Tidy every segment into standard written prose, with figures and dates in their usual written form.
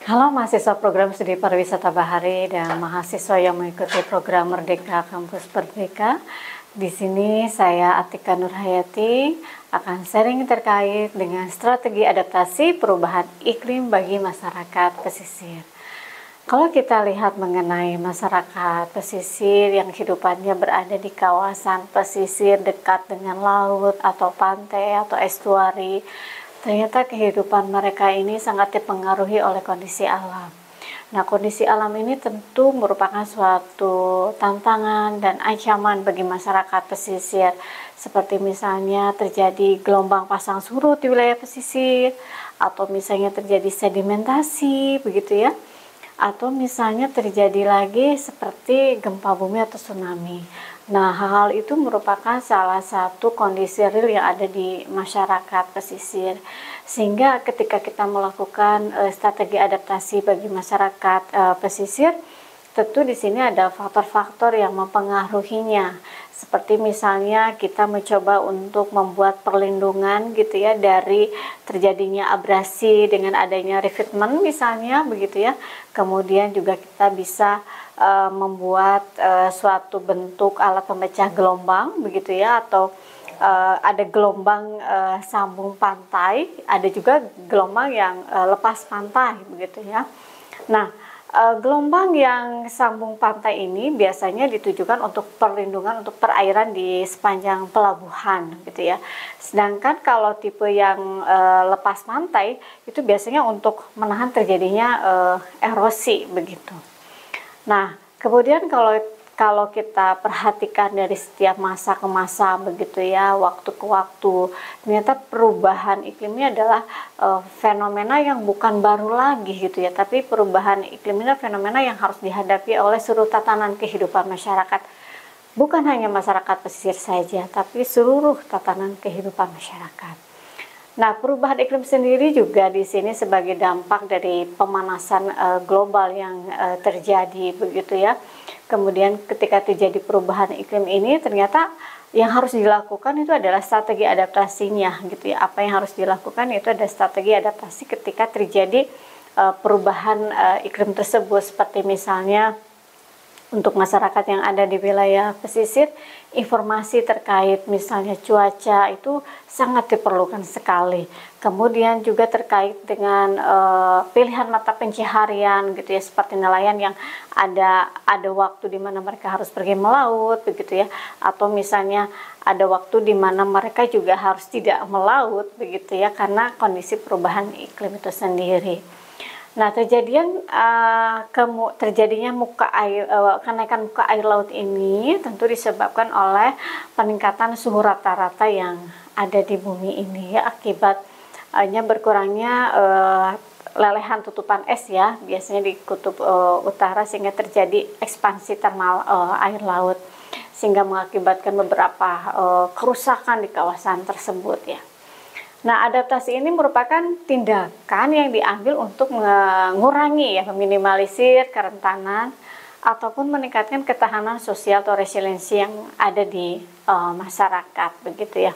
Halo mahasiswa program studi pariwisata Bahari dan mahasiswa yang mengikuti program Merdeka Kampus Merdeka. Di sini saya Atika Nurhayati akan sharing terkait dengan strategi adaptasi perubahan iklim bagi masyarakat pesisir. Kalau kita lihat mengenai masyarakat pesisir yang kehidupannya berada di kawasan pesisir dekat dengan laut atau pantai atau estuari, ternyata kehidupan mereka ini sangat dipengaruhi oleh kondisi alam. Nah, kondisi alam ini tentu merupakan suatu tantangan dan ancaman bagi masyarakat pesisir, seperti misalnya terjadi gelombang pasang surut di wilayah pesisir, atau misalnya terjadi sedimentasi, begitu ya, atau misalnya terjadi lagi seperti gempa bumi atau tsunami. Nah, hal-hal itu merupakan salah satu kondisi real yang ada di masyarakat pesisir. Sehingga ketika kita melakukan strategi adaptasi bagi masyarakat pesisir, tentu di sini ada faktor-faktor yang mempengaruhinya. Seperti misalnya kita mencoba untuk membuat perlindungan gitu ya dari terjadinya abrasi dengan adanya refitment misalnya begitu ya. Kemudian juga kita bisa membuat suatu bentuk alat pemecah gelombang begitu ya, atau ada gelombang sambung pantai, ada juga gelombang yang lepas pantai begitu ya. Nah, gelombang yang sambung pantai ini biasanya ditujukan untuk perlindungan untuk perairan di sepanjang pelabuhan gitu ya. Sedangkan kalau tipe yang lepas pantai itu biasanya untuk menahan terjadinya erosi begitu. Nah, kemudian kalau kita perhatikan dari setiap masa ke masa begitu ya, waktu ke waktu, ternyata perubahan iklim ini adalah fenomena yang bukan baru lagi gitu ya, tapi perubahan iklim ini adalah fenomena yang harus dihadapi oleh seluruh tatanan kehidupan masyarakat. Bukan hanya masyarakat pesisir saja, tapi seluruh tatanan kehidupan masyarakat. Nah, perubahan iklim sendiri juga di sini sebagai dampak dari pemanasan global yang terjadi begitu ya. Kemudian ketika terjadi perubahan iklim ini ternyata yang harus dilakukan itu adalah strategi adaptasinya gitu ya. Apa yang harus dilakukan itu ada strategi adaptasi ketika terjadi perubahan iklim tersebut, seperti misalnya untuk masyarakat yang ada di wilayah pesisir, informasi terkait misalnya cuaca itu sangat diperlukan sekali. Kemudian juga terkait dengan pilihan mata pencaharian gitu ya, seperti nelayan yang ada waktu di mana mereka harus pergi melaut begitu ya, atau misalnya ada waktu di mana mereka juga harus tidak melaut begitu ya, karena kondisi perubahan iklim itu sendiri. Nah, terjadinya kenaikan muka air laut ini tentu disebabkan oleh peningkatan suhu rata-rata yang ada di bumi ini ya, akibatnya berkurangnya lelehan tutupan es ya, biasanya di kutub utara, sehingga terjadi ekspansi termal air laut, sehingga mengakibatkan beberapa kerusakan di kawasan tersebut ya. Nah, adaptasi ini merupakan tindakan yang diambil untuk mengurangi ya, meminimalisir kerentanan ataupun meningkatkan ketahanan sosial atau resiliensi yang ada di masyarakat begitu ya.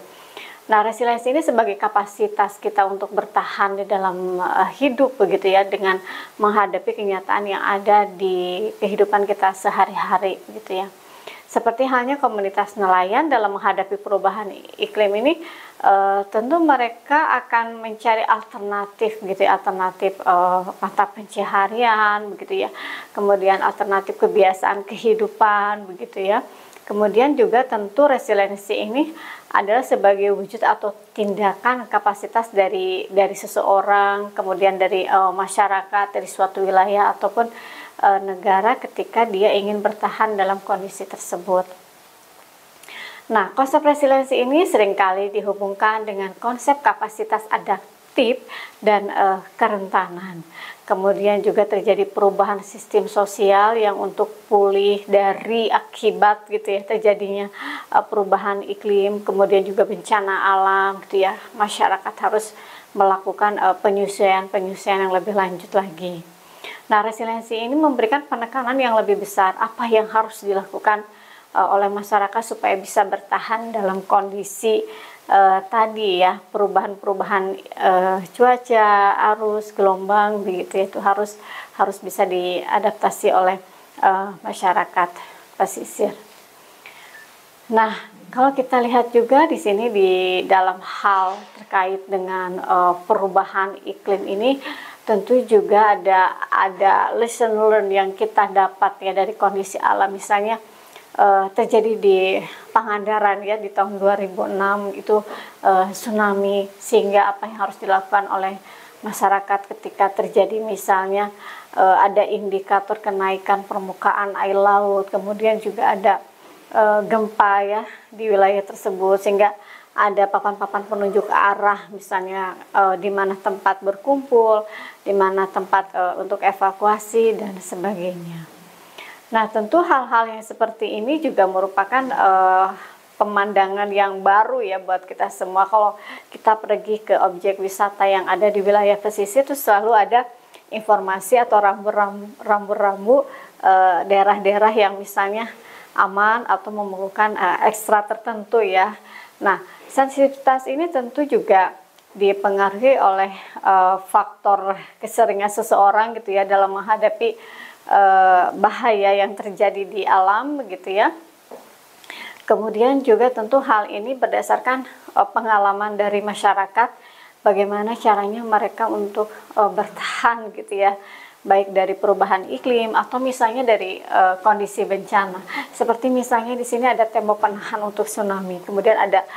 Nah, resiliensi ini sebagai kapasitas kita untuk bertahan di dalam hidup begitu ya, dengan menghadapi kenyataan yang ada di kehidupan kita sehari-hari begitu ya. Seperti halnya komunitas nelayan dalam menghadapi perubahan iklim ini, tentu mereka akan mencari alternatif gitu ya, alternatif mata pencaharian begitu ya, kemudian alternatif kebiasaan kehidupan begitu ya. Kemudian juga tentu resiliensi ini adalah sebagai wujud atau tindakan kapasitas dari seseorang, kemudian dari masyarakat, dari suatu wilayah ataupun negara ketika dia ingin bertahan dalam kondisi tersebut. Nah, konsep resiliensi ini seringkali dihubungkan dengan konsep kapasitas adaptif dan kerentanan. Kemudian juga terjadi perubahan sistem sosial yang untuk pulih dari akibat gitu ya terjadinya perubahan iklim, kemudian juga bencana alam gitu ya. Masyarakat harus melakukan penyesuaian yang lebih lanjut lagi. Nah, resiliensi ini memberikan penekanan yang lebih besar apa yang harus dilakukan oleh masyarakat supaya bisa bertahan dalam kondisi tadi ya, perubahan-perubahan cuaca, arus, gelombang begitu ya, itu harus bisa diadaptasi oleh masyarakat pesisir. Nah, kalau kita lihat juga di sini di dalam hal terkait dengan perubahan iklim ini, tentu juga ada lesson learn yang kita dapat ya dari kondisi alam. Misalnya terjadi di Pangandaran ya di tahun 2006 itu tsunami, sehingga apa yang harus dilakukan oleh masyarakat ketika terjadi misalnya ada indikator kenaikan permukaan air laut, kemudian juga ada gempa ya di wilayah tersebut, sehingga ada papan-papan penunjuk arah misalnya di mana tempat berkumpul, di mana tempat untuk evakuasi dan sebagainya. Nah, tentu hal-hal yang seperti ini juga merupakan pemandangan yang baru ya buat kita semua. Kalau kita pergi ke objek wisata yang ada di wilayah pesisir, itu selalu ada informasi atau rambu-rambu daerah-daerah yang misalnya aman atau memerlukan ekstra tertentu ya. Nah, sensitivitas ini tentu juga dipengaruhi oleh faktor keseringan seseorang gitu ya dalam menghadapi bahaya yang terjadi di alam begitu ya. Kemudian juga tentu hal ini berdasarkan pengalaman dari masyarakat, bagaimana caranya mereka untuk bertahan gitu ya, baik dari perubahan iklim atau misalnya dari kondisi bencana. Seperti misalnya di sini ada tembok penahan untuk tsunami, kemudian ada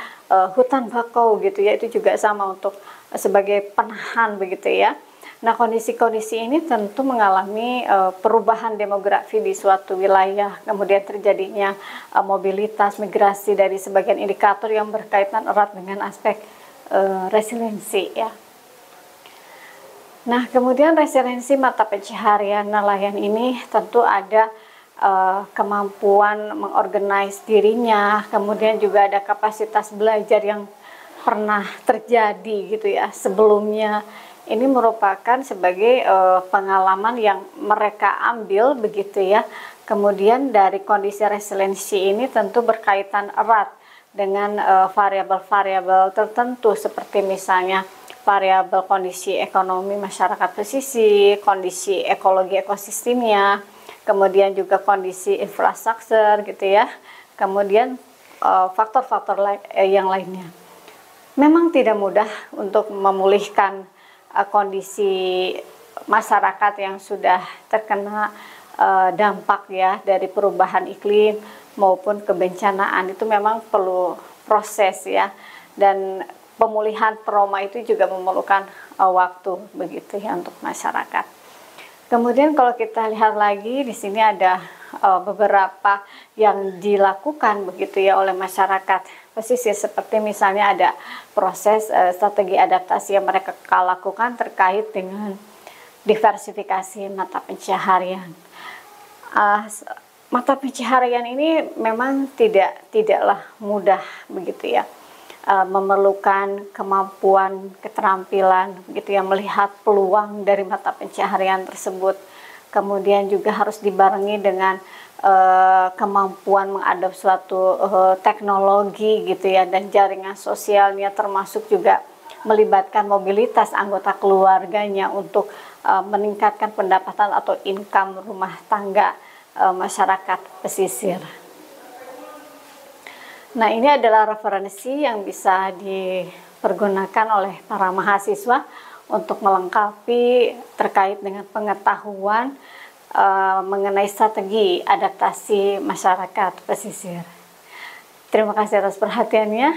hutan bakau gitu ya, itu juga sama untuk sebagai penahan begitu ya. Nah, kondisi-kondisi ini tentu mengalami perubahan demografi di suatu wilayah, kemudian terjadinya mobilitas, migrasi dari sebagian indikator yang berkaitan erat dengan aspek resiliensi ya. Nah, kemudian resiliensi mata pencaharian nelayan ini tentu ada kemampuan mengorganize dirinya, kemudian juga ada kapasitas belajar yang pernah terjadi gitu ya sebelumnya. Ini merupakan sebagai pengalaman yang mereka ambil begitu ya. Kemudian dari kondisi resiliensi ini tentu berkaitan erat dengan variabel-variabel tertentu seperti misalnya variabel kondisi ekonomi masyarakat pesisir, kondisi ekologi ekosistemnya, kemudian juga kondisi infrastruktur gitu ya. Kemudian faktor-faktor yang lainnya. Memang tidak mudah untuk memulihkan kondisi masyarakat yang sudah terkena dampak ya dari perubahan iklim maupun kebencanaan. Itu memang perlu proses ya, dan pemulihan trauma itu juga memerlukan waktu begitu ya untuk masyarakat. Kemudian kalau kita lihat lagi di sini ada beberapa yang dilakukan begitu ya oleh masyarakat pesisir, seperti misalnya ada proses strategi adaptasi yang mereka lakukan terkait dengan diversifikasi mata pencaharian. Mata pencaharian ini memang tidaklah mudah begitu ya, memerlukan kemampuan, keterampilan begitu ya, melihat peluang dari mata pencaharian tersebut. Kemudian juga harus dibarengi dengan kemampuan mengadopsi suatu teknologi gitu ya, dan jaringan sosialnya, termasuk juga melibatkan mobilitas anggota keluarganya untuk meningkatkan pendapatan atau income rumah tangga masyarakat pesisir. Nah, ini adalah referensi yang bisa dipergunakan oleh para mahasiswa untuk melengkapi terkait dengan pengetahuan mengenai strategi adaptasi masyarakat pesisir. Terima kasih atas perhatiannya.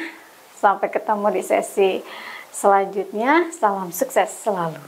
Sampai ketemu di sesi selanjutnya. Salam sukses selalu.